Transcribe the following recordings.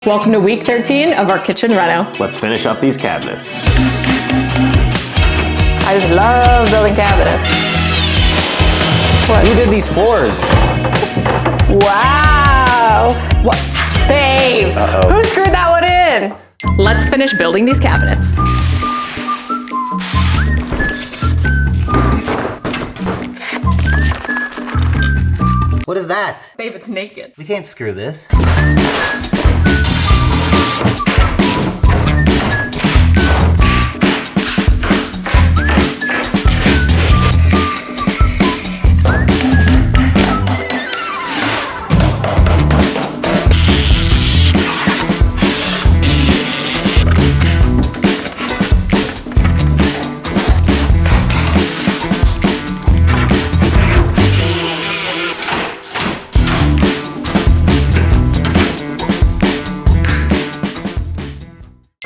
Welcome to week 13 of our kitchen reno. Let's finish up these cabinets. I just love building cabinets. What? Who did these floors? Wow. What? Babe, who screwed that one in? Let's finish building these cabinets. What is that? Babe, it's naked. We can't screw this.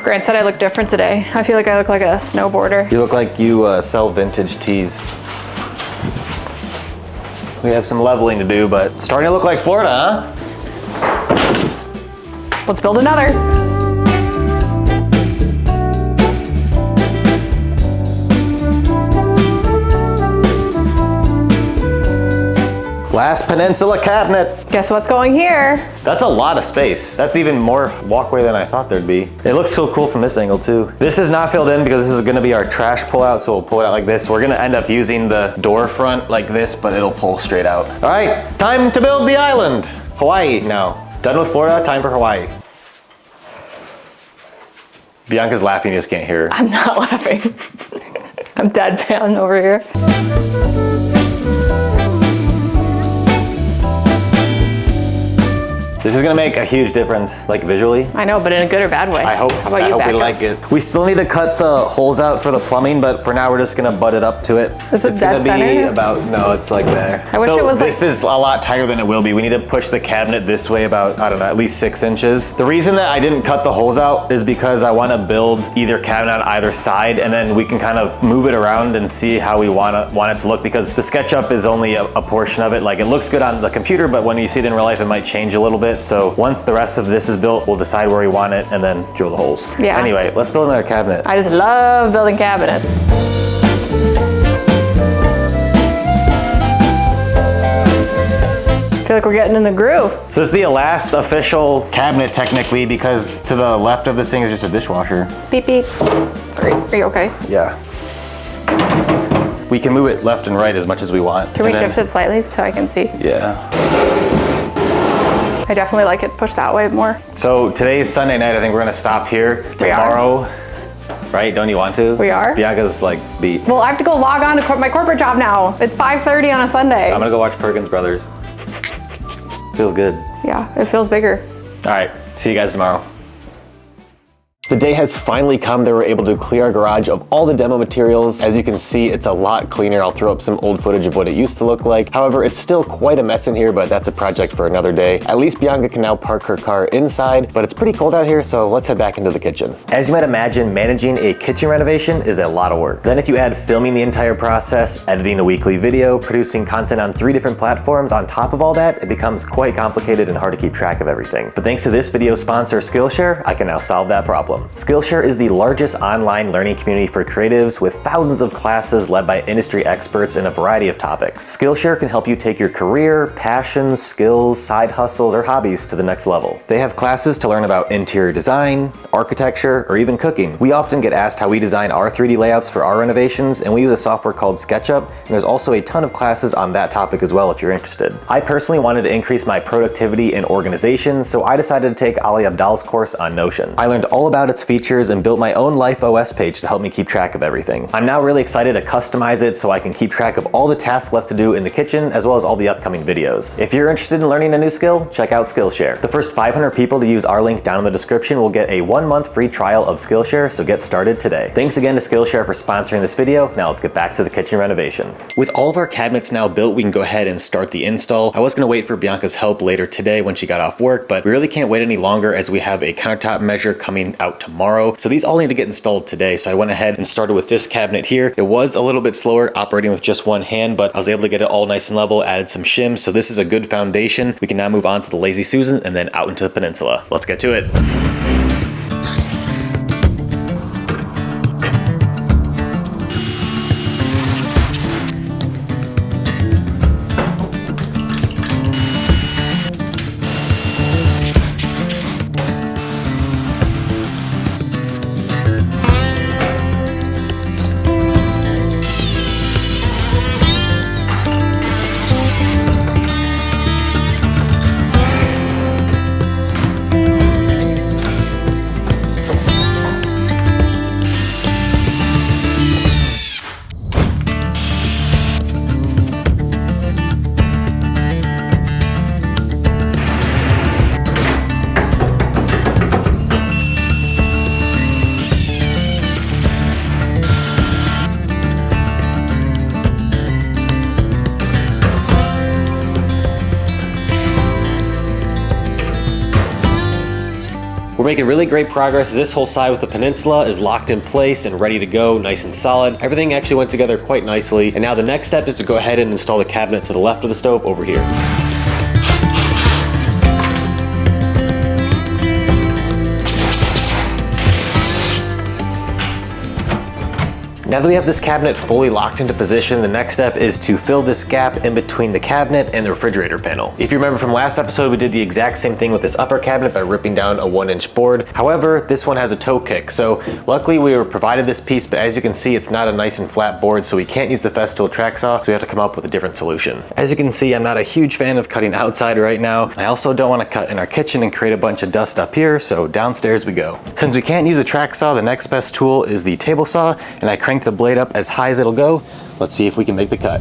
Grant said I look different today. I feel like I look like a snowboarder. You look like you sell vintage tees. We have some leveling to do, but it's starting to look like Florida, huh? Let's build another. Last peninsula cabinet. Guess what's going here? That's a lot of space. That's even more walkway than I thought there'd be. It looks so cool from this angle too. This is not filled in because this is gonna be our trash pullout, so we'll pull it out like this. We're gonna end up using the door front like this, but it'll pull straight out. All right, time to build the island. Hawaii now. Done with Florida, time for Hawaii. Bianca's laughing, you just can't hear her. I'm not laughing. I'm deadpan over here. This is gonna make a huge difference, like visually. I know, but in a good or bad way. I hope we like it. We still need to cut the holes out for the plumbing, but for now we're just gonna butt it up to it. Is it dead It's gonna be center? about, no, it's like there. I wish it was this is a lot tighter than it will be. We need to push the cabinet this way about, I don't know, at least 6 inches. The reason that I didn't cut the holes out is because I wanna build either cabinet on either side, and then we can kind of move it around and see how we want it to look, because the SketchUp is only a portion of it. Like, it looks good on the computer, but when you see it in real life, it might change a little bit. So once the rest of this is built, we'll decide where we want it and then drill the holes. Yeah. Anyway, let's build another cabinet. I just love building cabinets. I feel like we're getting in the groove. So this is the last official cabinet technically, because to the left of this thing is just a dishwasher. Beep, beep. Sorry, are you okay? Yeah. We can move it left and right as much as we want. Can we shift it slightly so I can see? Yeah. I definitely like it pushed that way more. So today's Sunday night. I think we're gonna stop here. Tomorrow, right? Don't you want to? We are? Bianca's like beat. Well, I have to go log on to my corporate job now. It's 5:30 on a Sunday. I'm gonna go watch Perkins Brothers. Feels good. Yeah, it feels bigger. All right, see you guys tomorrow. The day has finally come that we're able to clear our garage of all the demo materials. As you can see, it's a lot cleaner. I'll throw up some old footage of what it used to look like. However, it's still quite a mess in here, but that's a project for another day. At least Bianca can now park her car inside, but it's pretty cold out here, so let's head back into the kitchen. As you might imagine, managing a kitchen renovation is a lot of work. Then if you add filming the entire process, editing a weekly video, producing content on 3 different platforms on top of all that, it becomes quite complicated and hard to keep track of everything. But thanks to this video sponsor, Skillshare, I can now solve that problem. Skillshare is the largest online learning community for creatives with thousands of classes led by industry experts in a variety of topics. Skillshare can help you take your career, passions, skills, side hustles, or hobbies to the next level. They have classes to learn about interior design, architecture, or even cooking. We often get asked how we design our 3D layouts for our renovations, and we use a software called SketchUp, and there's also a ton of classes on that topic as well if you're interested. I personally wanted to increase my productivity and organization, so I decided to take Ali Abdal's course on Notion. I learned all about its features and built my own Life OS page to help me keep track of everything. I'm now really excited to customize it so I can keep track of all the tasks left to do in the kitchen, as well as all the upcoming videos. If you're interested in learning a new skill, check out Skillshare. The first 500 people to use our link down in the description will get a 1-month free trial of Skillshare, so get started today. Thanks again to Skillshare for sponsoring this video. Now let's get back to the kitchen renovation. With all of our cabinets now built, we can go ahead and start the install. I was gonna wait for Bianca's help later today when she got off work, but we really can't wait any longer as we have a countertop measure coming out out tomorrow. So these all need to get installed today. So I went ahead and started with this cabinet here. It was a little bit slower operating with just one hand, but I was able to get it all nice and level, added some shims. So this is a good foundation. We can now move on to the Lazy Susan and then out into the Peninsula. Let's get to it. We're making really great progress. This whole side with the Peninsula is locked in place and ready to go, nice and solid. Everything actually went together quite nicely. And now the next step is to go ahead and install the cabinet to the left of the stove over here. Now that we have this cabinet fully locked into position, the next step is to fill this gap in between the cabinet and the refrigerator panel. If you remember from last episode, we did the exact same thing with this upper cabinet by ripping down a 1-inch board. However, this one has a toe kick. So luckily we were provided this piece, but as you can see, it's not a nice and flat board, so we can't use the Festool track saw, so we have to come up with a different solution. As you can see, I'm not a huge fan of cutting outside right now. I also don't want to cut in our kitchen and create a bunch of dust up here, so downstairs we go. Since we can't use the track saw, the next best tool is the table saw, and I cranked the blade up as high as it'll go. Let's see if we can make the cut.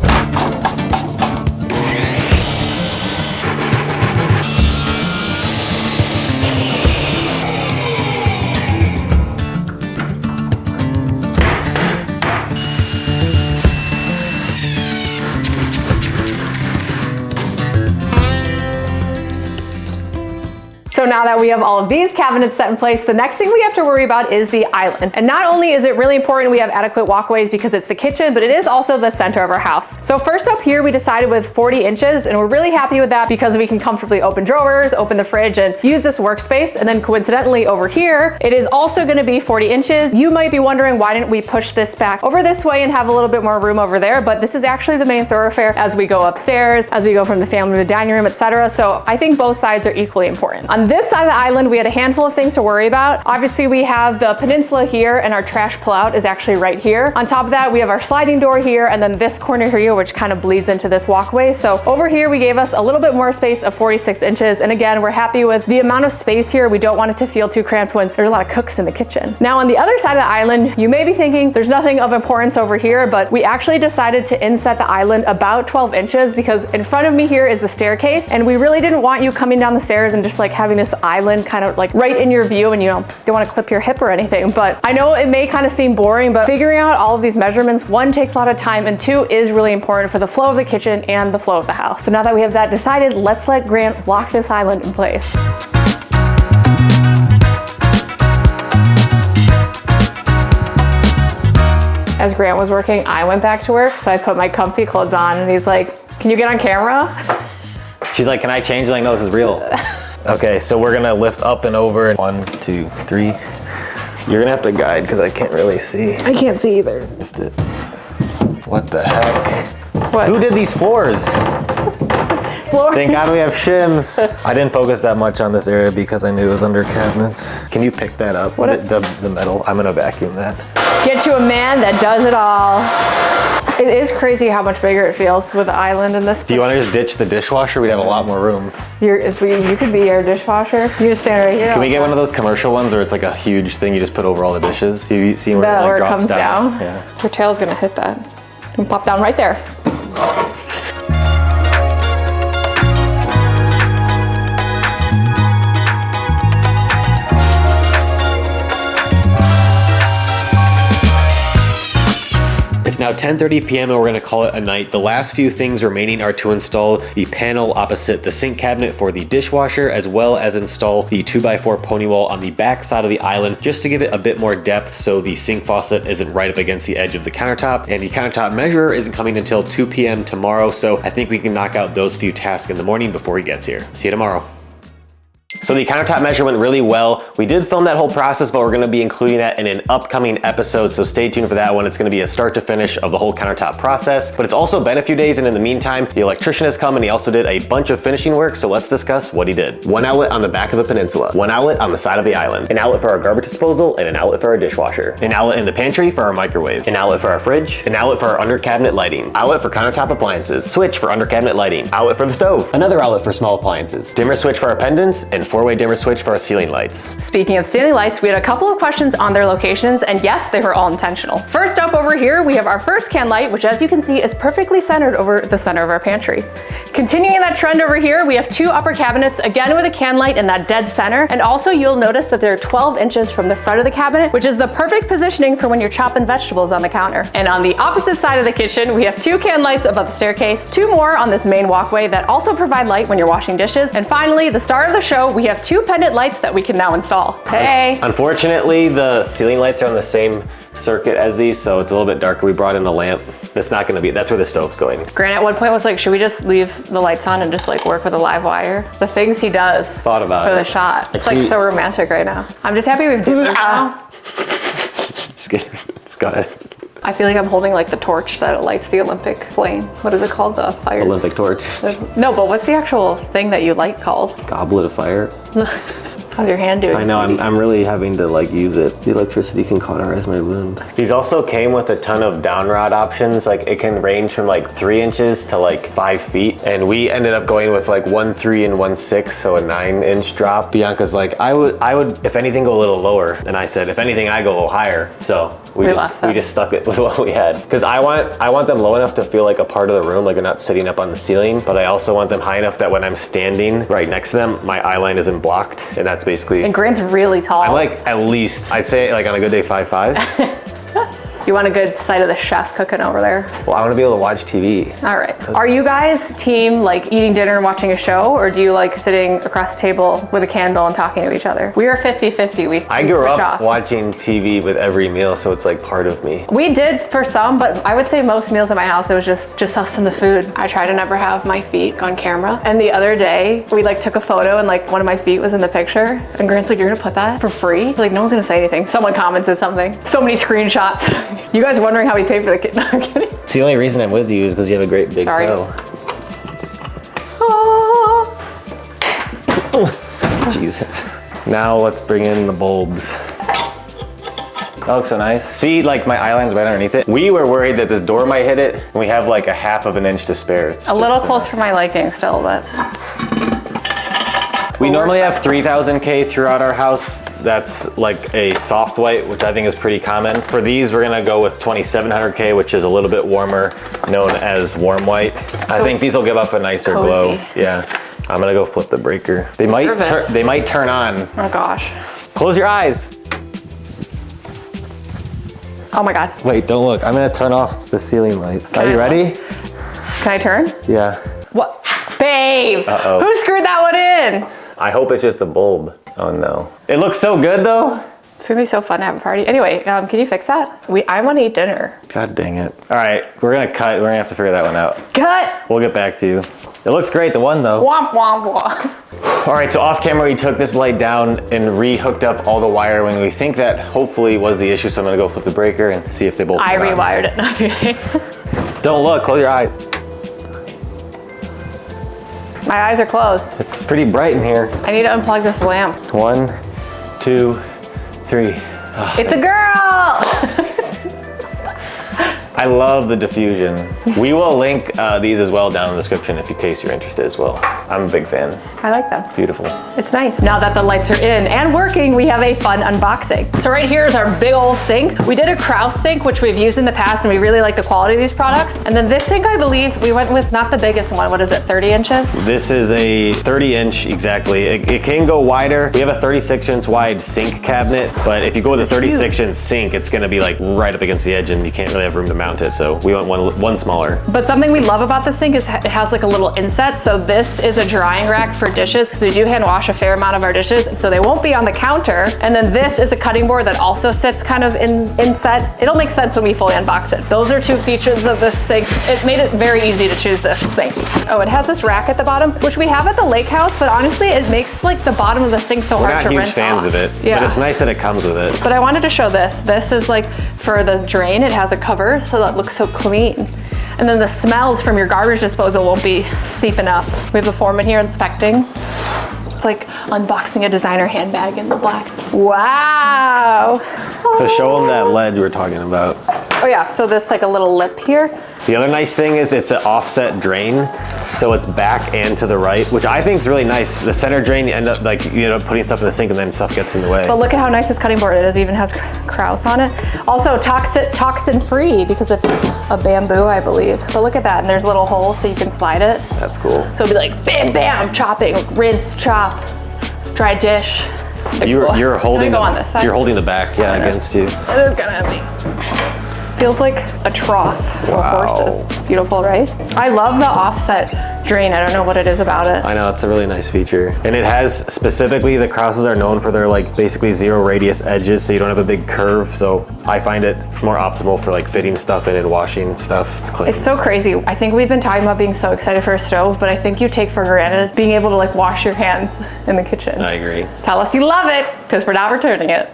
So now that we have all of these cabinets set in place, the next thing we have to worry about is the island. And not only is it really important we have adequate walkways because it's the kitchen, but it is also the center of our house. So first up here, we decided with 40 inches, and we're really happy with that because we can comfortably open drawers, open the fridge, and use this workspace. And then coincidentally over here, it is also gonna be 40 inches. You might be wondering, why didn't we push this back over this way and have a little bit more room over there? But this is actually the main thoroughfare as we go upstairs, as we go from the family to the dining room, etc. So I think both sides are equally important. On this side of the island, we had a handful of things to worry about. Obviously, we have the Peninsula here, and our trash pullout is actually right here. On top of that, we have our sliding door here, and then this corner here, which kind of bleeds into this walkway. So over here, we gave us a little bit more space of 46 inches. And again, we're happy with the amount of space here. We don't want it to feel too cramped when there's a lot of cooks in the kitchen. Now, on the other side of the island, you may be thinking there's nothing of importance over here, but we actually decided to inset the island about 12 inches because in front of me here is the staircase, and we really didn't want you coming down the stairs and just like having this island kind of like right in your view, and you know, don't want to clip your hip or anything. But I know it may kind of seem boring, but figuring out all of these measurements, one, takes a lot of time, and two, is really important for the flow of the kitchen and the flow of the house. So now that we have that decided, let's let Grant lock this island in place. As Grant was working, I went back to work, so I put my comfy clothes on, and he's like, "Can you get on camera?" She's like, "Can I change?" I'm like, "No, this is real." Okay, so we're gonna lift up and over. 1, 2, 3. You're gonna have to guide because I can't really see. I can't see either. Lift it. What the heck? What? Who did these floors? Floor? Thank God we have shims. I didn't focus that much on this area because I knew it was under cabinets. Can you pick that up? What? The metal. I'm gonna vacuum that. Get you a man that does it all. It is crazy how much bigger it feels with the island in this. Do you want to just ditch the dishwasher? We'd have a lot more room. You could be your dishwasher. You just stand right here. Can we get one of those commercial ones where it's like a huge thing you just put over all the dishes? You see where That it where like it drops comes down. Yeah. Your tail's gonna hit that and pop down right there. It's now 10:30 p.m. and we're gonna call it a night. The last few things remaining are to install the panel opposite the sink cabinet for the dishwasher, as well as install the 2x4 pony wall on the back side of the island, just to give it a bit more depth so the sink faucet isn't right up against the edge of the countertop. And the countertop measurer isn't coming until 2 p.m. tomorrow, so I think we can knock out those few tasks in the morning before he gets here. See you tomorrow. So the countertop measure went really well. We did film that whole process, but we're gonna be including that in an upcoming episode, so stay tuned for that one. It's gonna be a start to finish of the whole countertop process, but it's also been a few days, and in the meantime, the electrician has come and he also did a bunch of finishing work, so let's discuss what he did. One outlet on the back of the peninsula, one outlet on the side of the island, an outlet for our garbage disposal, and an outlet for our dishwasher, an outlet in the pantry for our microwave, an outlet for our fridge, an outlet for our under cabinet lighting, outlet for countertop appliances, switch for under cabinet lighting, outlet for the stove, another outlet for small appliances, dimmer switch for our pendants, and 4-way dimmer switch for our ceiling lights. Speaking of ceiling lights, we had a couple of questions on their locations, and yes, they were all intentional. First up over here, we have our first can light, which as you can see is perfectly centered over the center of our pantry. Continuing that trend over here, we have 2 upper cabinets, again with a can light in that dead center, and also you'll notice that they're 12 inches from the front of the cabinet, which is the perfect positioning for when you're chopping vegetables on the counter. And on the opposite side of the kitchen, we have 2 can lights above the staircase, 2 more on this main walkway that also provide light when you're washing dishes, and finally, the star of the show, we have 2 pendant lights that we can now install. Hey! Unfortunately, the ceiling lights are on the same circuit as these, so it's a little bit darker. We brought in a lamp. That's not gonna be, that's where the stove's going. Grant at one point was like, should we just leave the lights on and just like work with a live wire? The things he does. Thought about for it. the shot. It's like so romantic right now. I'm just happy we've done this now. Just kidding. Just go ahead. I feel like I'm holding like the torch that lights the Olympic flame. What is it called? The fire? Olympic torch. No, but what's the actual thing that you light called? Goblet of fire. How's your hand doing? I know, I'm really having to like use it. The electricity can cauterize my wound. These also came with a ton of down rod options. Like it can range from like 3 inches to like 5 feet. And we ended up going with like 1.3 and 1.6, so a 9-inch drop. Bianca's like, I would, if anything, go a little lower. And I said, if anything, I go a little higher. So we just stuck it with what we had. Because I want them low enough to feel like a part of the room, like they're not sitting up on the ceiling. But I also want them high enough that when I'm standing right next to them, my eye line isn't blocked. And that's basically. And Grant's really tall. I'm like at least, I'd say like on a good day, 5'5". You want a good sight of the chef cooking over there? Well, I want to be able to watch TV. All right. Are you guys team like eating dinner and watching a show, or do you like sitting across the table with a candle and talking to each other? We are 50-50. I grew up watching TV with every meal, so it's like part of me. We did for some, but I would say most meals at my house, it was just us and the food. I try to never have my feet on camera. And the other day, we like took a photo and like one of my feet was in the picture. And Grant's like, you're gonna put that for free? Like no one's gonna say anything. Someone commented something. So many screenshots. You guys wondering how we paid for the kit? No, I'm kidding. It's the only reason I'm with you is because you have a great big toe. Oh. Jesus. Now let's bring in the bulbs. That looks so nice. See, like my eye line's right underneath it. We were worried that this door might hit it, and we have like a 1/2 inch to spare. It's a little close for my liking still, but. We normally have 3000 K throughout our house. That's like a soft white, which I think is pretty common. For these, we're gonna go with 2700 K, which is a little bit warmer, known as warm white. I think these will give off a nicer glow. Yeah, I'm gonna go flip the breaker. They might turn on. Oh gosh. Close your eyes. Oh my God. Wait, don't look. I'm gonna turn off the ceiling light. Are you ready? Can I turn? Yeah. What? Babe, Uh-oh. Who screwed that one in? I hope it's just a bulb. Oh no. It looks so good though. It's gonna be so fun to have a party. Anyway, can you fix that? I wanna eat dinner. God dang it. All right, we're gonna cut. We're gonna have to figure that one out. Cut! We'll get back to you. It looks great, the one though. Womp, womp, womp. All right, so off camera, we took this light down and re-hooked up all the wiring. We think that hopefully was the issue, so I'm gonna go flip the breaker and see if they both I turn on. rewired it, not kidding. Don't look, close your eyes. My eyes are closed. It's pretty bright in here. I need to unplug this lamp. 1, 2, 3. Oh. It's a girl! I love the diffusion. We will link these as well down in the description in case you're interested as well. I'm a big fan. I like them. Beautiful. It's nice. Now that the lights are in and working, we have a fun unboxing. So right here is our big old sink. We did a Kraus sink, which we've used in the past, and we really like the quality of these products. And then this sink, I believe, we went with not the biggest one. What is it, 30 inches? This is a 30 inch, exactly. It can go wider. We have a 36 inch wide sink cabinet, but if you go with a 36 inch sink, it's gonna be like right up against the edge and you can't really have room to mount mount it, so we want one smaller. But something we love about this sink is it has like a little inset. So this is a drying rack for dishes because we do hand wash a fair amount of our dishes, and so they won't be on the counter. And then this is a cutting board that also sits kind of inset. It'll make sense when we fully unbox it. Those are two features of this sink. It made it very easy to choose this sink. Oh, it has this rack at the bottom, which we have at the lake house, but honestly, it makes like the bottom of the sink so hard to rinse off. We're not huge fans of it, yeah. But it's nice that it comes with it. But I wanted to show this. This is like for the drain, it has a cover, so that looks so clean. And then the smells from your garbage disposal won't be seeping up. We have a foreman here inspecting. It's like unboxing a designer handbag in the black. Wow. So show them that ledge we're talking about. Oh yeah, so this like a little lip here. The other nice thing is it's an offset drain, so it's back and to the right, which I think is really nice. The center drain, you end up putting stuff in the sink and then stuff gets in the way. But look at how nice this cutting board is. It even has Krauss on it. Also toxin free because it's a bamboo, I believe. But look at that, and there's little holes so you can slide it. That's cool. So it'll be like bam, bam, chopping, rinse, chop, dry dish. You're holding go on this side? You're holding the back, yeah, against you. It is kind of heavy. Feels like a trough for horses. Beautiful, right? I love the offset drain. I don't know what it is about it. I know, it's a really nice feature. And it has specifically, the Kraus's are known for their like basically zero radius edges, so you don't have a big curve. So I find it's more optimal for like fitting stuff in and washing stuff. It's clean. It's so crazy. I think we've been talking about being so excited for a stove, but I think you take for granted being able to like wash your hands in the kitchen. I agree. Tell us you love it, because we're not returning it.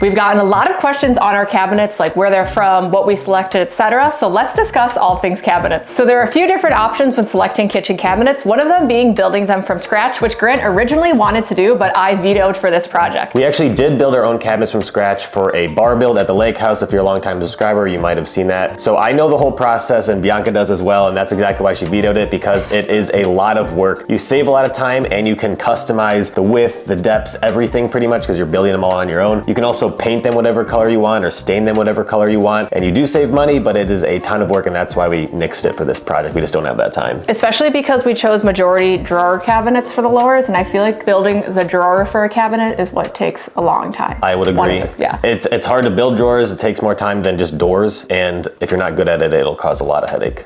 We've gotten a lot of questions on our cabinets, like where they're from, what we selected, etc. So let's discuss all things cabinets. So there are a few different options when selecting kitchen cabinets, one of them being building them from scratch, which Grant originally wanted to do, but I vetoed for this project. We actually did build our own cabinets from scratch for a bar build at the lake house. If you're a longtime subscriber, you might have seen that. So I know the whole process, and Bianca does as well, and that's exactly why she vetoed it, because it is a lot of work. You save a lot of time, and you can customize the width, the depths, everything pretty much, because you're building them all on your own. You can also paint them whatever color you want or stain them whatever color you want, and you do save money, but it is a ton of work, and that's why we nixed it for this project. We just don't have that time. Especially because we chose majority drawer cabinets for the lowers, and I feel like building the drawer for a cabinet is what takes a long time. I would agree. Yeah. It's hard to build drawers. It takes more time than just doors, and if you're not good at it, it'll cause a lot of headache.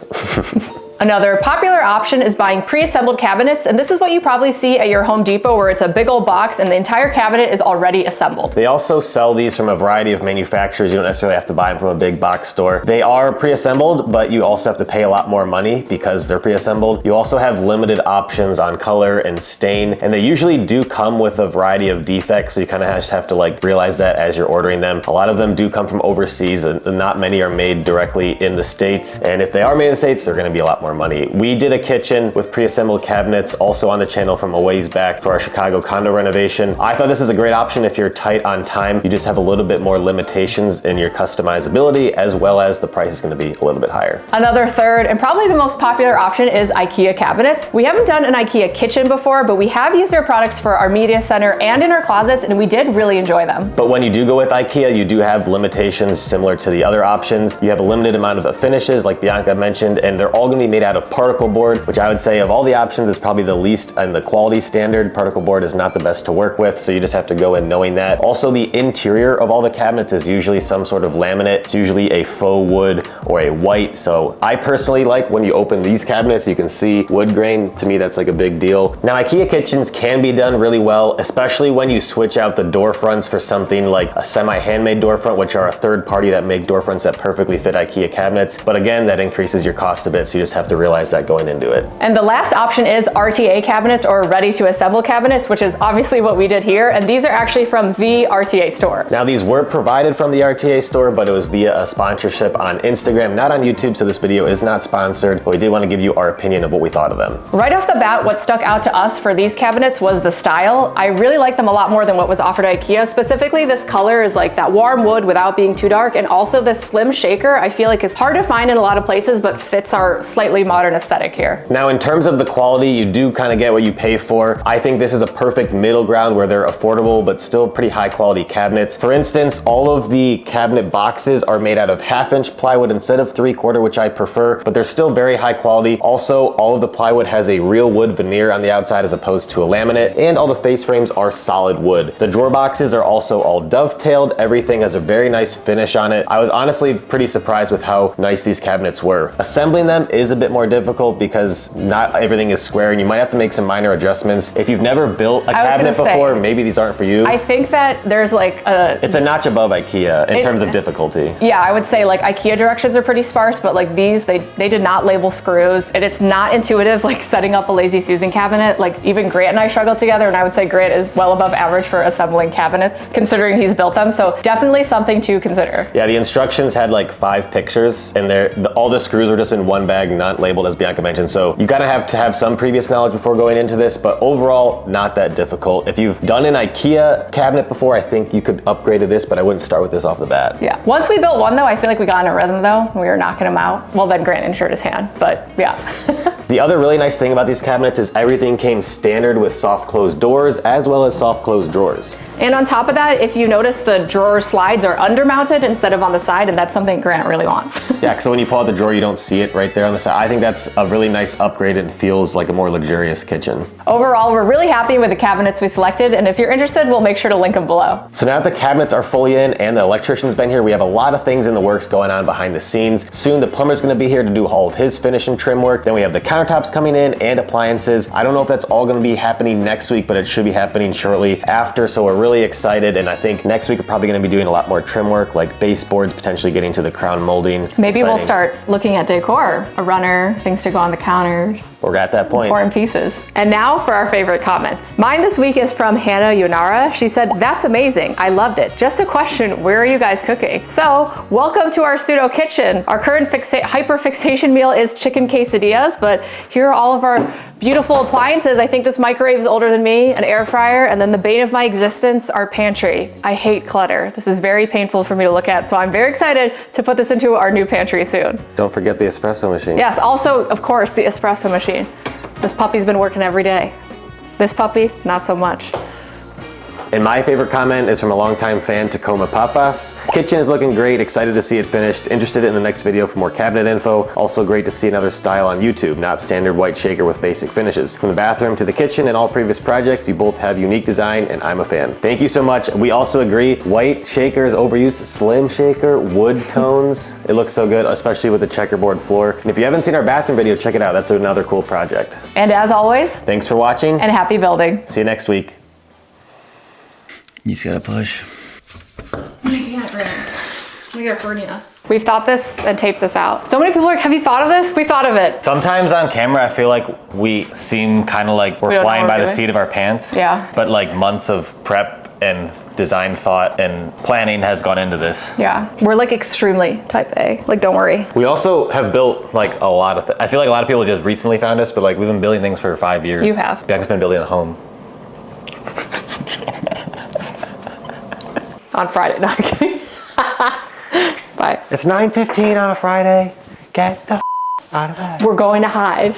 Another popular option is buying pre-assembled cabinets, and this is what you probably see at your Home Depot, where it's a big old box and the entire cabinet is already assembled. They also sell these from a variety of manufacturers. You don't necessarily have to buy them from a big box store. They are pre-assembled, but you also have to pay a lot more money because they're pre-assembled. You also have limited options on color and stain, and they usually do come with a variety of defects, so you kind of just have to like realize that as you're ordering them. A lot of them do come from overseas, and not many are made directly in the States, and if they are made in the States, they're going to be a lot more money. We did a kitchen with pre-assembled cabinets also on the channel from a ways back for our Chicago condo renovation. I thought this is a great option if you're tight on time. You just have a little bit more limitations in your customizability, as well as the price is going to be a little bit higher. Another third and probably the most popular option is IKEA cabinets. We haven't done an IKEA kitchen before, but we have used their products for our media center and in our closets, and we did really enjoy them. But when you do go with IKEA, you do have limitations similar to the other options. You have a limited amount of finishes, like Bianca mentioned, and they're all going to be made out of particle board, which I would say of all the options is probably the least in the quality standard. Particle board is not the best to work with, so you just have to go in knowing that. Also, the interior of all the cabinets is usually some sort of laminate. It's usually a faux wood or a white, so I personally like when you open these cabinets, you can see wood grain. To me, that's like a big deal. Now, IKEA kitchens can be done really well, especially when you switch out the door fronts for something like a semi-handmade door front, which are a third party that make door fronts that perfectly fit IKEA cabinets. But again, that increases your cost a bit, so you just have to realize that going into it. And the last option is RTA cabinets, or ready to assemble cabinets, which is obviously what we did here. And these are actually from the RTA store. Now, these were provided from the RTA store, but it was via a sponsorship on Instagram, not on YouTube, so this video is not sponsored, but we did want to give you our opinion of what we thought of them. Right off the bat, what stuck out to us for these cabinets was the style. I really like them a lot more than what was offered at IKEA. Specifically, this color is like that warm wood without being too dark, and also this slim shaker I feel like is hard to find in a lot of places, but fits our slightly completely modern aesthetic here. Now, in terms of the quality, you do kind of get what you pay for. I think this is a perfect middle ground where they're affordable, but still pretty high quality cabinets. For instance, all of the cabinet boxes are made out of 1/2-inch plywood instead of 3/4, which I prefer, but they're still very high quality. Also, all of the plywood has a real wood veneer on the outside as opposed to a laminate, and all the face frames are solid wood. The drawer boxes are also all dovetailed. Everything has a very nice finish on it. I was honestly pretty surprised with how nice these cabinets were. Assembling them is a bit more difficult because not everything is square and you might have to make some minor adjustments. If you've never built a cabinet before, maybe these aren't for you. I think that there's like it's a notch above IKEA in terms of difficulty. Yeah, I would say like IKEA directions are pretty sparse, but like these, they did not label screws, and it's not intuitive like setting up a Lazy Susan cabinet. Like even Grant and I struggled together, and I would say Grant is well above average for assembling cabinets considering he's built them. So definitely something to consider. Yeah, the instructions had like 5 pictures and all the screws were just in one bag, not labeled as Bianca mentioned. So you gotta have to have some previous knowledge before going into this, but overall, not that difficult. If you've done an IKEA cabinet before, I think you could upgrade to this, but I wouldn't start with this off the bat. Yeah. Once we built one though, I feel like we got in a rhythm though. We were knocking them out. Well, then Grant injured his hand, but yeah. The other really nice thing about these cabinets is everything came standard with soft closed doors as well as soft closed drawers. And on top of that, if you notice, the drawer slides are undermounted instead of on the side, and that's something Grant really wants. Yeah, so when you pull out the drawer, you don't see it right there on the side. I think that's a really nice upgrade and feels like a more luxurious kitchen. Overall, we're really happy with the cabinets we selected, and if you're interested, we'll make sure to link them below. So now that the cabinets are fully in and the electrician's been here, we have a lot of things in the works going on behind the scenes. Soon the plumber's gonna be here to do all of his finish and trim work. Then we have the countertops coming in and appliances. I don't know if that's all gonna be happening next week, but it should be happening shortly after, so we're really excited, and I think next week we're probably gonna be doing a lot more trim work, like baseboards, potentially getting to the crown molding. Maybe we'll start looking at decor, a runner, things to go on the counters. We're at that point. Important pieces. And now for our favorite comments. Mine this week is from Hannah Yonara. She said, "That's amazing. I loved it. Just a question, where are you guys cooking?" So welcome to our pseudo kitchen. Our current hyper-fixation meal is chicken quesadillas, but here are all of our beautiful appliances. I think this microwave is older than me, an air fryer, and then the bane of my existence, our pantry. I hate clutter. This is very painful for me to look at, so I'm very excited to put this into our new pantry soon. Don't forget the espresso machine. Yes, also, of course, the espresso machine. This puppy's been working every day. This puppy, not so much. And my favorite comment is from a longtime fan, Tacoma Papas. Kitchen is looking great, excited to see it finished. Interested in the next video for more cabinet info. Also great to see another style on YouTube, not standard white shaker with basic finishes. From the bathroom to the kitchen and all previous projects, you both have unique design and I'm a fan. Thank you so much. We also agree, white shaker is overused, slim shaker, wood tones. It looks so good, especially with the checkerboard floor. And if you haven't seen our bathroom video, check it out. That's another cool project. And as always, thanks for watching. And happy building. See you next week. You just gotta push. I can't, Grant. We got hernia. We've thought this and taped this out. So many people are like, have you thought of this? We thought of it. Sometimes on camera, I feel like we seem kind of like we're flying by the seat of our pants. Yeah. But like months of prep and design thought and planning have gone into this. Yeah, we're like extremely type A. Like, don't worry. We also have built like a lot of I feel like a lot of people just recently found us, but like we've been building things for 5 years. You have. Bianca's been building a home. On Friday, no, I'm kidding. Bye. It's 9:15 on a Friday. Get the out of bed. We're going to hide.